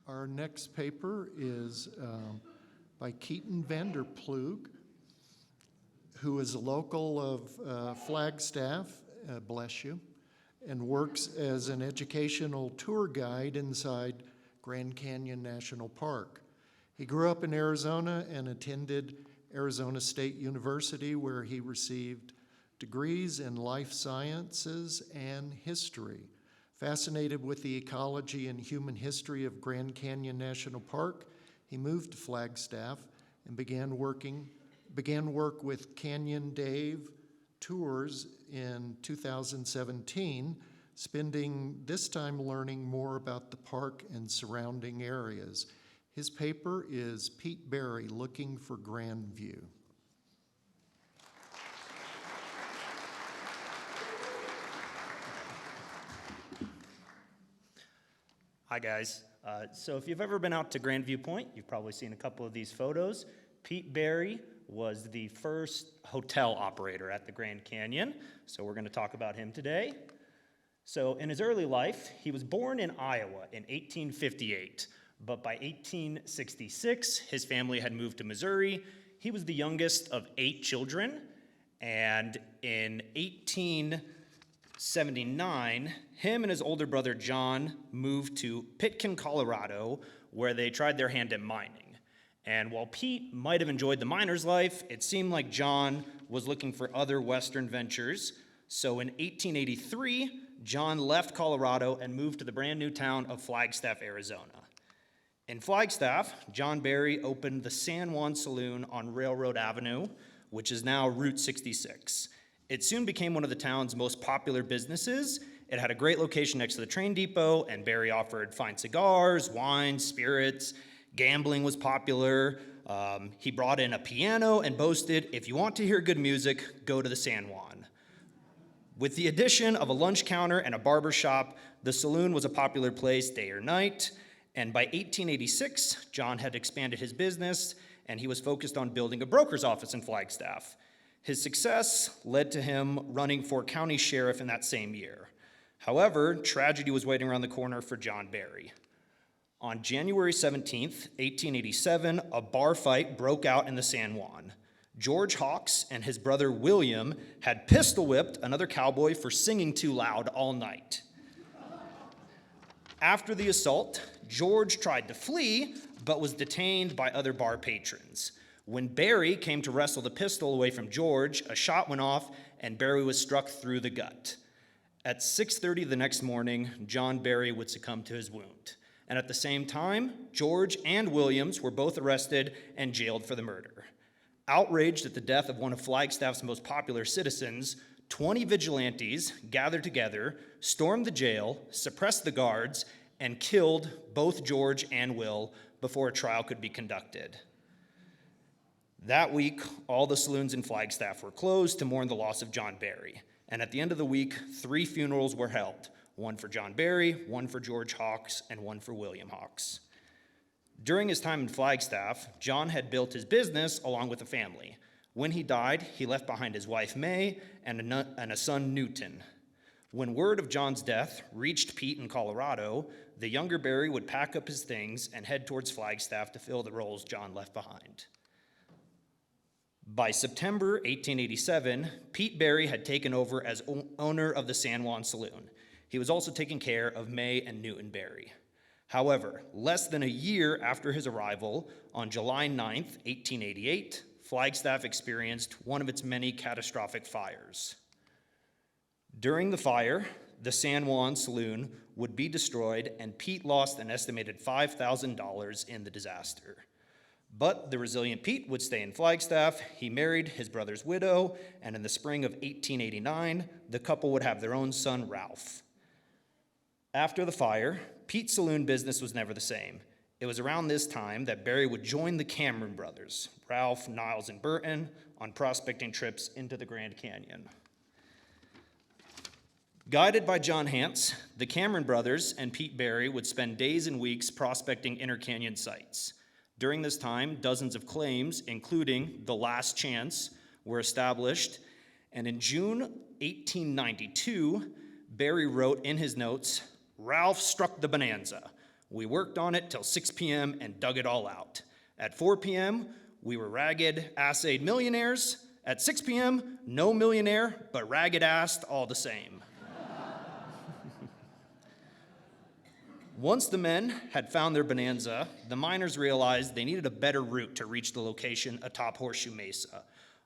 Our next paper is by Keaton Vanderploeg, who is a local of Flagstaff, bless you, and works as an educational tour guide inside Grand Canyon National Park. He grew up in Arizona and attended Arizona State University, where he received degrees in life sciences and history. Fascinated with the ecology and human history of Grand Canyon National Park, he moved to Flagstaff and began work with Canyon Dave Tours in 2017, spending this time learning more about the park and surrounding areas. His paper is Pete Berry, Looking for Grandview. Hi guys. So if you've ever been out to Grandview Point, you've probably seen a couple of these photos. Pete Berry was the first hotel operator at the Grand Canyon, so we're going to talk about him today. So in his early life, he was born in Iowa in 1858, but by 1866, his family had moved to Missouri. He was the youngest of 8 children, and in 1879, him and his older brother John moved to Pitkin, Colorado, where they tried their hand at mining. And while Pete might have enjoyed the miner's life, it seemed like John was looking for other Western ventures. So in 1883, John left Colorado and moved to the brand new town of Flagstaff, Arizona. In Flagstaff, John Berry opened the San Juan Saloon on Railroad Avenue, which is now Route 66. It soon became one of the town's most popular businesses. It had a great location next to the train depot, and Berry offered fine cigars, wines, spirits. Gambling was popular. He brought in a piano and boasted, if you want to hear good music, go to the San Juan. With the addition of a lunch counter and a barber shop, the saloon was a popular place day or night. And by 1886, John had expanded his business, and he was focused on building a broker's office in Flagstaff. His success led to him running for county sheriff in that same year. However, tragedy was waiting around the corner for John Berry. On January 17th, 1887, a bar fight broke out in the San Juan. George Hawks and his brother William had pistol whipped another cowboy for singing too loud all night. After the assault, George tried to flee, but was detained by other bar patrons. When Berry came to wrestle the pistol away from George, a shot went off and Berry was struck through the gut. At 6:30 the next morning, John Berry would succumb to his wound. And at the same time, George and Williams were both arrested and jailed for the murder. Outraged at the death of one of Flagstaff's most popular citizens, 20 vigilantes gathered together, stormed the jail, suppressed the guards, and killed both George and Will before a trial could be conducted. That week, all the saloons in Flagstaff were closed to mourn the loss of John Berry. And at the end of the week, 3 funerals were held, one for John Berry, one for George Hawks, and one for William Hawks. During his time in Flagstaff, John had built his business along with a family. When he died, he left behind his wife May and a son Newton. When word of John's death reached Pete in Colorado, the younger Berry would pack up his things and head towards Flagstaff to fill the roles John left behind. By September 1887, Pete Berry had taken over as owner of the San Juan Saloon. He was also taking care of May and Newton Berry. However, less than a year after his arrival, on July 9th, 1888, Flagstaff experienced one of its many catastrophic fires. During the fire, the San Juan Saloon would be destroyed, and Pete lost an estimated $5,000 in the disaster. But the resilient Pete would stay in Flagstaff. He married his brother's widow, and in the spring of 1889, the couple would have their own son, Ralph. After the fire, Pete's saloon business was never the same. It was around this time that Berry would join the Cameron brothers, Ralph, Niles, and Burton, on prospecting trips into the Grand Canyon. Guided by John Hance, the Cameron brothers and Pete Berry would spend days and weeks prospecting inter-canyon sites. During this time, dozens of claims, including the Last Chance, were established, and in June 1892, Berry wrote in his notes, "Ralph struck the bonanza. We worked on it till 6 p.m. and dug it all out. At 4 p.m., we were ragged, assayed millionaires. At 6 p.m., no millionaire, but ragged-assed all the same. Once the men had found their bonanza, the miners realized they needed a better route to reach the location atop Horseshoe Mesa.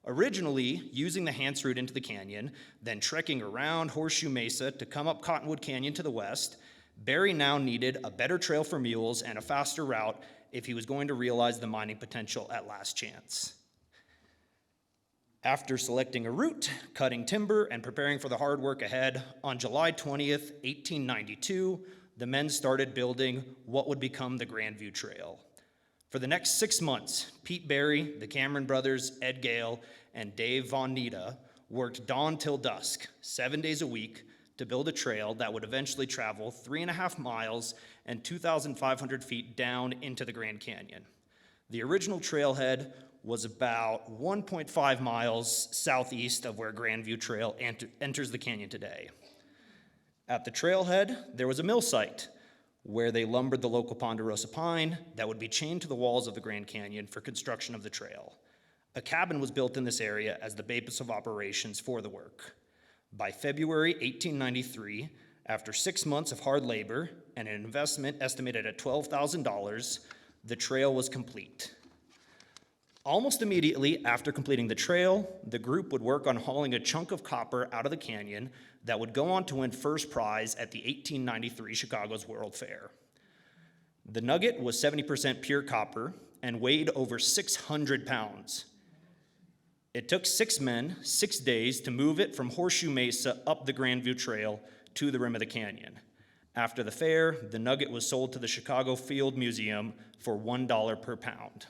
Originally, using the Hance route into the canyon, then trekking around Horseshoe Mesa to come up Cottonwood Canyon to the west, Barry now needed a better trail for mules and a faster route if he was going to realize the mining potential at Last Chance. After selecting a route, cutting timber, and preparing for the hard work ahead, on July 20th, 1892, the men started building what would become the Grandview Trail. For the next 6 months, Pete Barry, the Cameron brothers, Ed Gale, and Dave Von Nita worked dawn till dusk, 7 days a week, to build a trail that would eventually travel 3.5 miles and 2,500 feet down into the Grand Canyon. The original trailhead was about 1.5 miles southeast of where Grandview Trail enters the canyon today. At the trailhead, there was a mill site where they lumbered the local ponderosa pine that would be chained to the walls of the Grand Canyon for construction of the trail. A cabin was built in this area as the basis of operations for the work. By February 1893, after 6 months of hard labor and an investment estimated at $12,000, the trail was complete. Almost immediately after completing the trail, the group would work on hauling a chunk of copper out of the canyon that would go on to win first prize at the 1893 Chicago's World Fair. The nugget was 70% pure copper and weighed over 600 pounds. It took 6 men, 6 days to move it from Horseshoe Mesa up the Grandview Trail to the rim of the canyon. After the fair, the nugget was sold to the Chicago Field Museum for $1 per pound.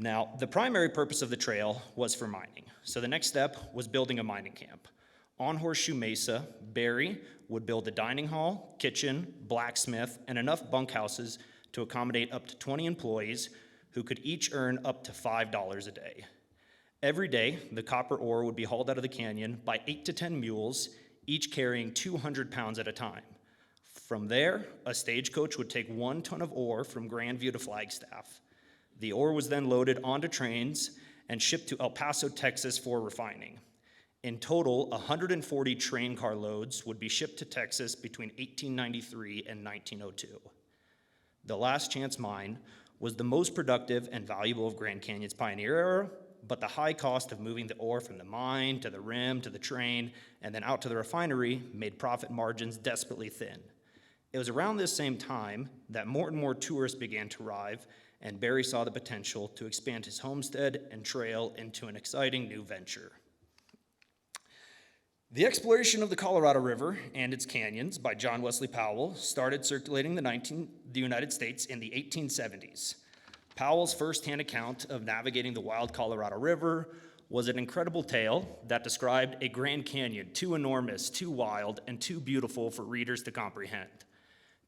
Now, the primary purpose of the trail was for mining, so the next step was building a mining camp. On Horseshoe Mesa, Barry would build a dining hall, kitchen, blacksmith, and enough bunkhouses to accommodate up to 20 employees who could each earn up to $5 a day. Every day, the copper ore would be hauled out of the canyon by 8 to 10 mules, each carrying 200 pounds at a time. From there, a stagecoach would take 1 ton of ore from Grandview to Flagstaff. The ore was then loaded onto trains and shipped to El Paso, Texas for refining. In total, 140 train car loads would be shipped to Texas between 1893 and 1902. The Last Chance mine was the most productive and valuable of Grand Canyon's pioneer era, but the high cost of moving the ore from the mine to the rim to the train and then out to the refinery made profit margins desperately thin. It was around this same time that more and more tourists began to arrive, and Barry saw the potential to expand his homestead and trail into an exciting new venture. The exploration of the Colorado River and its canyons by John Wesley Powell started circulating the United States in the 1870s. Powell's first-hand account of navigating the wild Colorado River was an incredible tale that described a Grand Canyon too enormous, too wild, and too beautiful for readers to comprehend.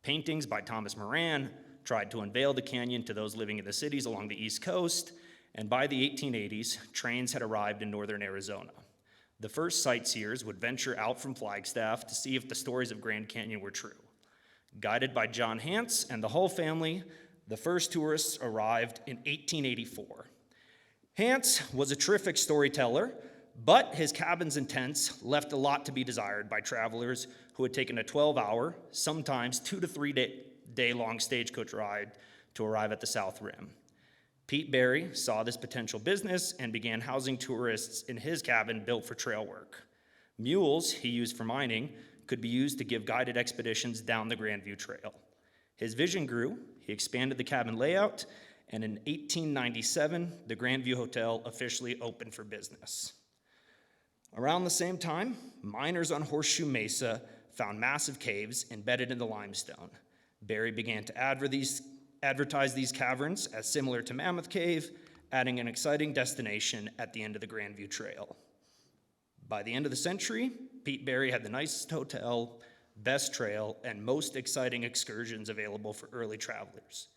Paintings by Thomas Moran tried to unveil the canyon to those living in the cities along the East Coast, and by the 1880s, trains had arrived in northern Arizona. The first sightseers would venture out from Flagstaff to see if the stories of Grand Canyon were true. Guided by John Hance and the Hull family, the first tourists arrived in 1884. Hance was a terrific storyteller, but his cabins and tents left a lot to be desired by travelers who had taken a 12-hour, sometimes 2 to 3 day-long stagecoach ride to arrive at the South Rim. Pete Barry saw this potential business and began housing tourists in his cabin built for trail work. Mules he used for mining could be used to give guided expeditions down the Grandview Trail. His vision grew, he expanded the cabin layout, and in 1897, the Grandview Hotel officially opened for business. Around the same time, miners on Horseshoe Mesa found massive caves embedded in the limestone. Barry began to advertise these caverns as similar to Mammoth Cave, adding an exciting destination at the end of the Grandview Trail. By the end of the century, Pete Barry had the nicest hotel, best trail, and most exciting excursions available for early travelers.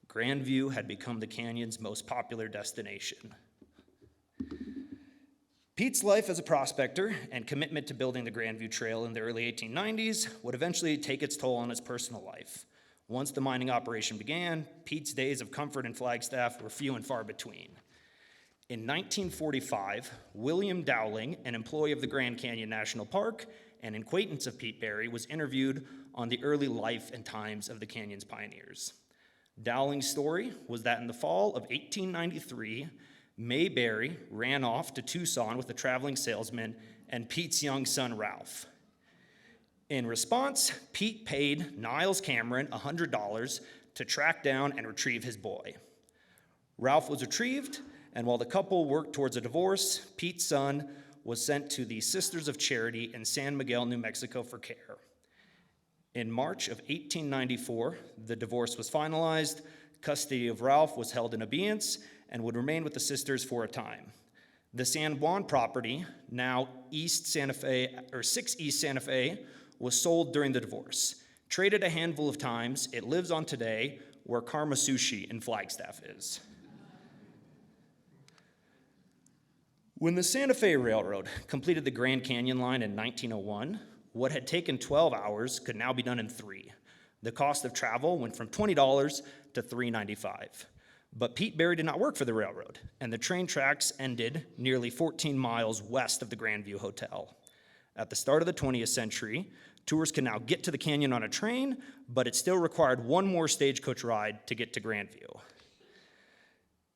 Grandview had become the canyon's most popular destination. Pete's life as a prospector and commitment to building the Grandview Trail in the early 1890s would eventually take its toll on his personal life. Once the mining operation began, Pete's days of comfort in Flagstaff were few and far between. In 1945, William Dowling, an employee of the Grand Canyon National Park and an acquaintance of Pete Berry, was interviewed on the early life and times of the canyon's pioneers. Dowling's story was that in the fall of 1893, May Berry ran off to Tucson with a traveling salesman and Pete's young son, Ralph. In response, Pete paid Niles Cameron $100 to track down and retrieve his boy. Ralph was retrieved, and while the couple worked towards a divorce, Pete's son was sent to the Sisters of Charity in San Miguel, New Mexico for care. In March of 1894, the divorce was finalized, custody of Ralph was held in abeyance, and would remain with the sisters for a time. The San Juan property, now East Santa Fe, or 6 East Santa Fe, was sold during the divorce. Traded a handful of times, it lives on today where Karma Sushi in Flagstaff is. When the Santa Fe Railroad completed the Grand Canyon line in 1901, what had taken 12 hours could now be done in 3. The cost of travel went from $20 to $3.95. But Pete Berry did not work for the railroad, and the train tracks ended nearly 14 miles west of the Grandview Hotel. At the start of the 20th century, tours can now get to the canyon on a train, but it still required one more stagecoach ride to get to Grandview.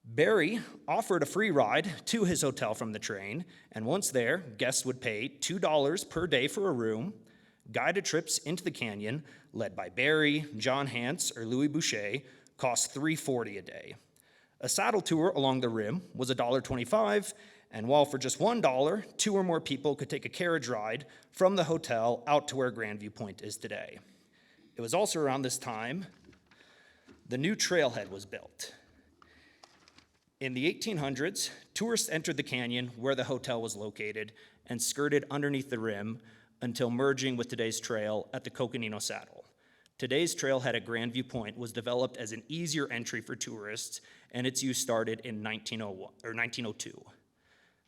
Berry offered a free ride to his hotel from the train, and once there, guests would pay $2 per day for a room. Guided trips into the canyon, led by Berry, John Hance, or Louis Boucher, cost $3.40 a day. A saddle tour along the rim was $1.25, and while for just $1, 2 or more people could take a carriage ride from the hotel out to where Grandview Point is today. It was also around this time the new trailhead was built. In the 1800s, tourists entered the canyon where the hotel was located and skirted underneath the rim until merging with today's trail at the Coconino Saddle. Today's trailhead at Grandview Point was developed as an easier entry for tourists, and its use started in 1902.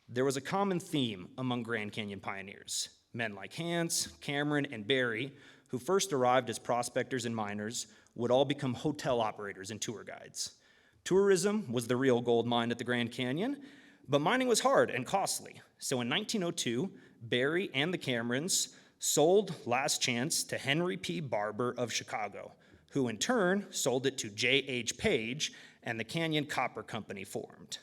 There was a common theme among Grand Canyon pioneers. Men like Hance, Cameron, and Berry, who first arrived as prospectors and miners, would all become hotel operators and tour guides. Tourism was the real gold mine at the Grand Canyon, but mining was hard and costly. So in 1902, Berry and the Camerons sold Last Chance to Henry P. Barber of Chicago, who in turn sold it to J.H. Page, and the Canyon Copper Company formed.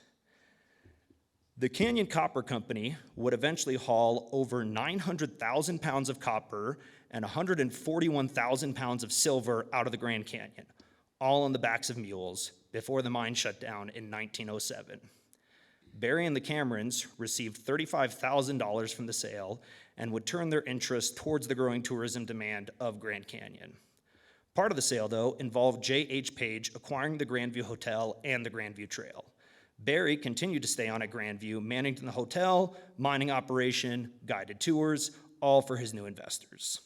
The Canyon Copper Company would eventually haul over 900,000 pounds of copper and 141,000 pounds of silver out of the Grand Canyon, all on the backs of mules, before the mine shut down in 1907. Berry and the Camerons received $35,000 from the sale and would turn their interest towards the growing tourism demand of Grand Canyon. Part of the sale, though, involved J.H. Page acquiring the Grandview Hotel and the Grandview Trail. Berry continued to stay on at Grandview, managing the hotel, mining operation, guided tours, all for his new investors.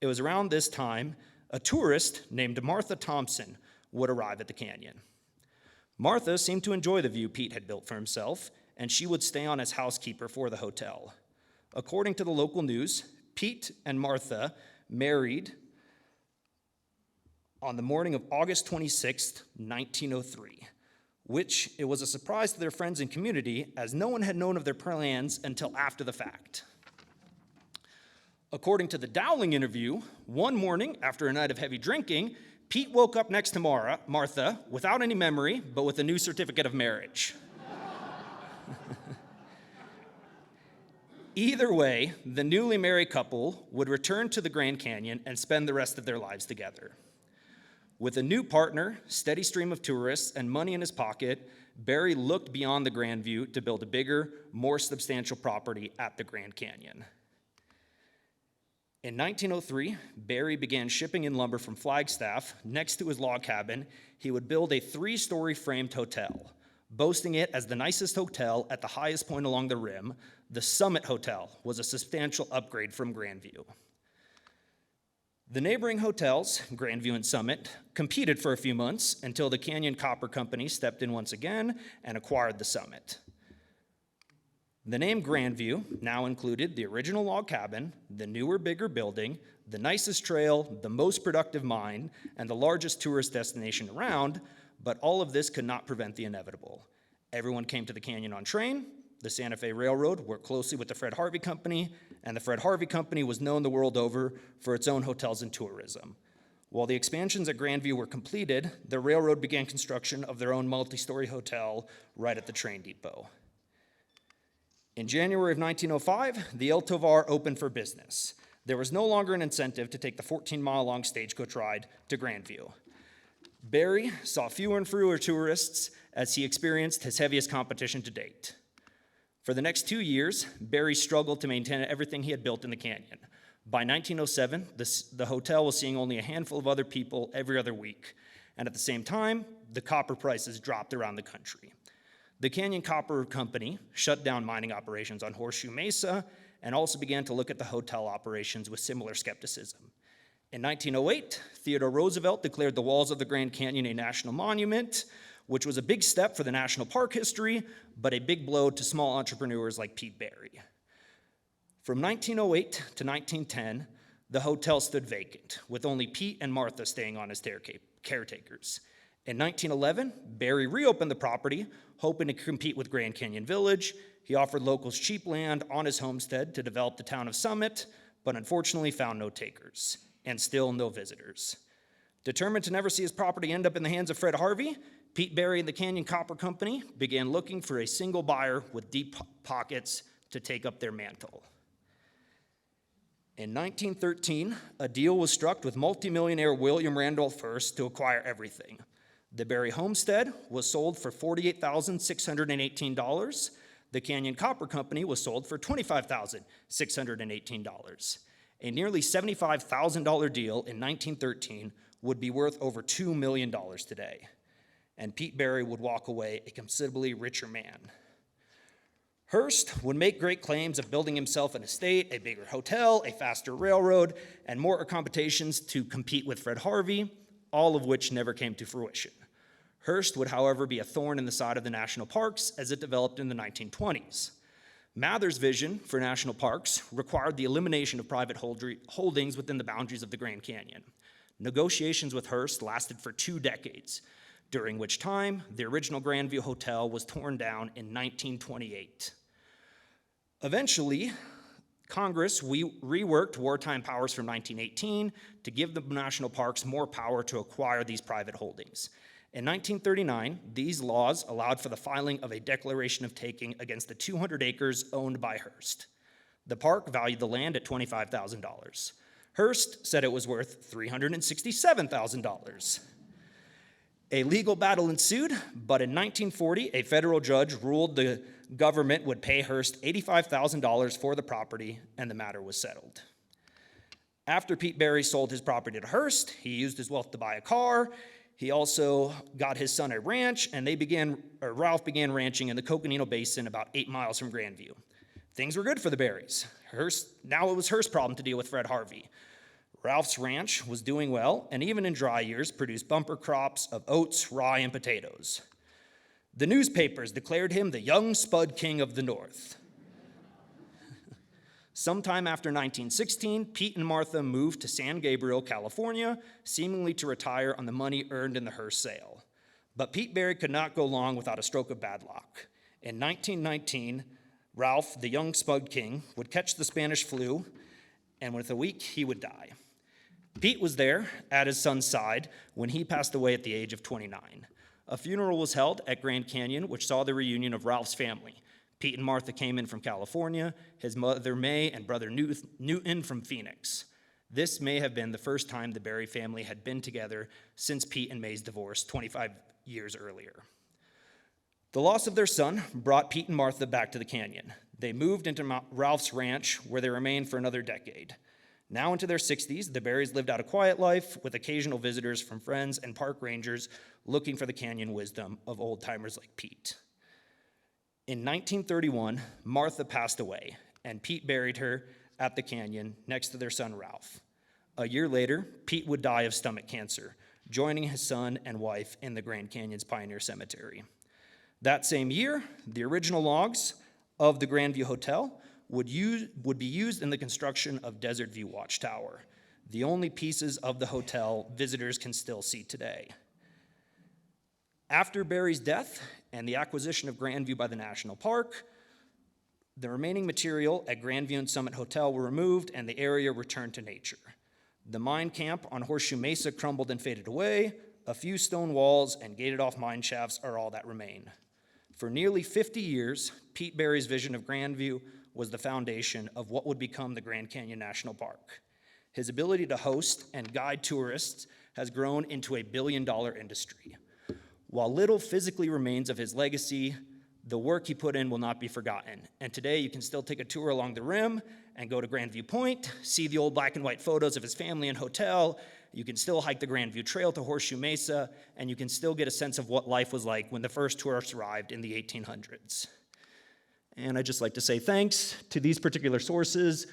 It was around this time a tourist named Martha Thompson would arrive at the canyon. Martha seemed to enjoy the view Pete had built for himself, and she would stay on as housekeeper for the hotel. According to the local news, Pete and Martha married on the morning of August 26, 1903, which it was a surprise to their friends and community, as no one had known of their plans until after the fact. According to the Dowling interview, one morning after a night of heavy drinking, Pete woke up next to Martha without any memory, but with a new certificate of marriage. Either way, the newly married couple would return to the Grand Canyon and spend the rest of their lives together. With a new partner, steady stream of tourists, and money in his pocket, Berry looked beyond the Grandview to build a bigger, more substantial property at the Grand Canyon. In 1903, Berry began shipping in lumber from Flagstaff. Next to his log cabin, he would build a 3-story framed hotel. Boasting it as the nicest hotel at the highest point along the rim, the Summit Hotel was a substantial upgrade from Grandview. The neighboring hotels, Grandview and Summit, competed for a few months until the Canyon Copper Company stepped in once again and acquired the Summit. The name Grandview now included the original log cabin, the newer, bigger building, the nicest trail, the most productive mine, and the largest tourist destination around, but all of this could not prevent the inevitable. Everyone came to the canyon on train. The Santa Fe Railroad worked closely with the Fred Harvey Company, and the Fred Harvey Company was known the world over for its own hotels and tourism. While the expansions at Grandview were completed, the railroad began construction of their own multi-story hotel right at the train depot. In January of 1905, the El Tovar opened for business. There was no longer an incentive to take the 14-mile-long stagecoach ride to Grandview. Barry saw fewer and fewer tourists as he experienced his heaviest competition to date. For the next 2 years, Barry struggled to maintain everything he had built in the canyon. By 1907, the hotel was seeing only a handful of other people every other week, and at the same time, the copper prices dropped around the country. The Canyon Copper Company shut down mining operations on Horseshoe Mesa and also began to look at the hotel operations with similar skepticism. In 1908, Theodore Roosevelt declared the walls of the Grand Canyon a national monument, which was a big step for the national park history, but a big blow to small entrepreneurs like Pete Barry. From 1908 to 1910, the hotel stood vacant, with only Pete and Martha staying on as caretakers. In 1911, Barry reopened the property, hoping to compete with Grand Canyon Village. He offered locals cheap land on his homestead to develop the town of Summit, but unfortunately found no takers, and still no visitors. Determined to never see his property end up in the hands of Fred Harvey, Pete Barry and the Canyon Copper Company began looking for a single buyer with deep pockets to take up their mantle. In 1913, a deal was struck with multimillionaire William Randolph Hearst to acquire everything. The Barry homestead was sold for $48,618. The Canyon Copper Company was sold for $25,618. A nearly $75,000 deal in 1913 would be worth over $2 million today, and Pete Barry would walk away a considerably richer man. Hearst would make great claims of building himself an estate, a bigger hotel, a faster railroad, and more accommodations to compete with Fred Harvey, all of which never came to fruition. Hearst would, however, be a thorn in the side of the national parks as it developed in the 1920s. Mather's vision for national parks required the elimination of private holdings within the boundaries of the Grand Canyon. Negotiations with Hearst lasted for 2 decades, during which time the original Grandview Hotel was torn down in 1928. Eventually, Congress reworked wartime powers from 1918 to give the national parks more power to acquire these private holdings. In 1939, these laws allowed for the filing of a declaration of taking against the 200 acres owned by Hearst. The park valued the land at $25,000. Hearst said it was worth $367,000. A legal battle ensued, but in 1940, a federal judge ruled the government would pay Hearst $85,000 for the property, and the matter was settled. After Pete Barry sold his property to Hearst, he used his wealth to buy a car. He also got his son a ranch, and Ralph began ranching in the Coconino Basin about 8 miles from Grandview. Things were good for the Barrys. Now it was Hearst's problem to deal with Fred Harvey. Ralph's ranch was doing well, and even in dry years produced bumper crops of oats, rye, and potatoes. The newspapers declared him the young Spud King of the North. Sometime after 1916, Pete and Martha moved to San Gabriel, California, seemingly to retire on the money earned in the Hearst sale. But Pete Barry could not go long without a stroke of bad luck. In 1919, Ralph, the young Spud King, would catch the Spanish flu, and within a week, he would die. Pete was there at his son's side when he passed away at the age of 29. A funeral was held at Grand Canyon, which saw the reunion of Ralph's family. Pete and Martha came in from California, his mother May and brother Newton from Phoenix. This may have been the first time the Barry family had been together since Pete and May's divorce 25 years earlier. The loss of their son brought Pete and Martha back to the canyon. They moved into Ralph's ranch, where they remained for another decade. Now into their 60s, the Barrys lived out a quiet life with occasional visitors from friends and park rangers looking for the canyon wisdom of old-timers like Pete. In 1931, Martha passed away, and Pete buried her at the canyon next to their son Ralph. A year later, Pete would die of stomach cancer, joining his son and wife in the Grand Canyon's Pioneer Cemetery. That same year, the original logs of the Grandview Hotel would be used in the construction of Desert View Watchtower, the only pieces of the hotel visitors can still see today. After Barry's death and the acquisition of Grandview by the National Park, the remaining material at Grandview and Summit Hotel were removed and the area returned to nature. The mine camp on Horseshoe Mesa crumbled and faded away. A few stone walls and gated-off mine shafts are all that remain. For nearly 50 years, Pete Barry's vision of Grandview was the foundation of what would become the Grand Canyon National Park. His ability to host and guide tourists has grown into a billion-dollar industry. While little physically remains of his legacy, the work he put in will not be forgotten. And today you can still take a tour along the rim and go to Grandview Point, see the old black and white photos of his family and hotel. You can still hike the Grandview Trail to Horseshoe Mesa, and you can still get a sense of what life was like when the first tourists arrived in the 1800s. And I'd just like to say thanks to these particular sources.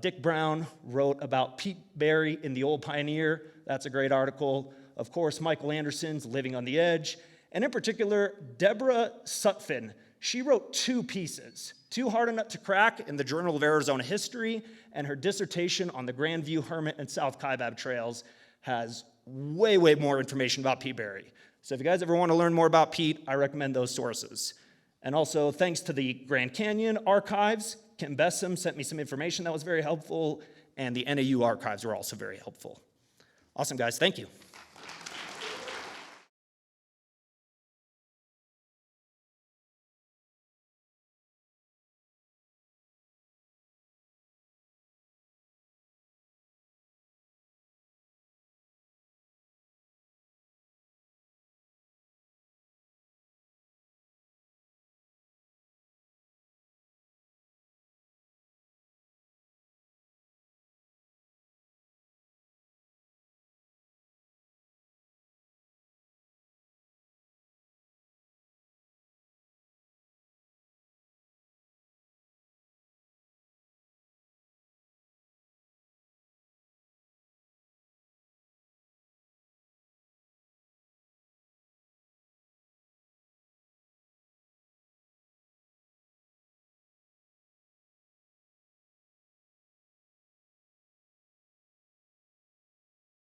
Dick Brown wrote about Pete Barry in the Old Pioneer. That's a great article. Of course, Michael Anderson's Living on the Edge. And in particular, Deborah Sutphin. She wrote 2 pieces, Too Hard a Nut to Crack in the Journal of Arizona History, and her dissertation on the Grandview, Hermit, and South Kaibab trails has way, way more information about Pete Barry. So if you guys ever want to learn more about Pete, I recommend those sources. And also, thanks to the Grand Canyon Archives, Kim Bessem sent me some information that was very helpful, and the NAU archives were also very helpful. Awesome, guys. Thank you.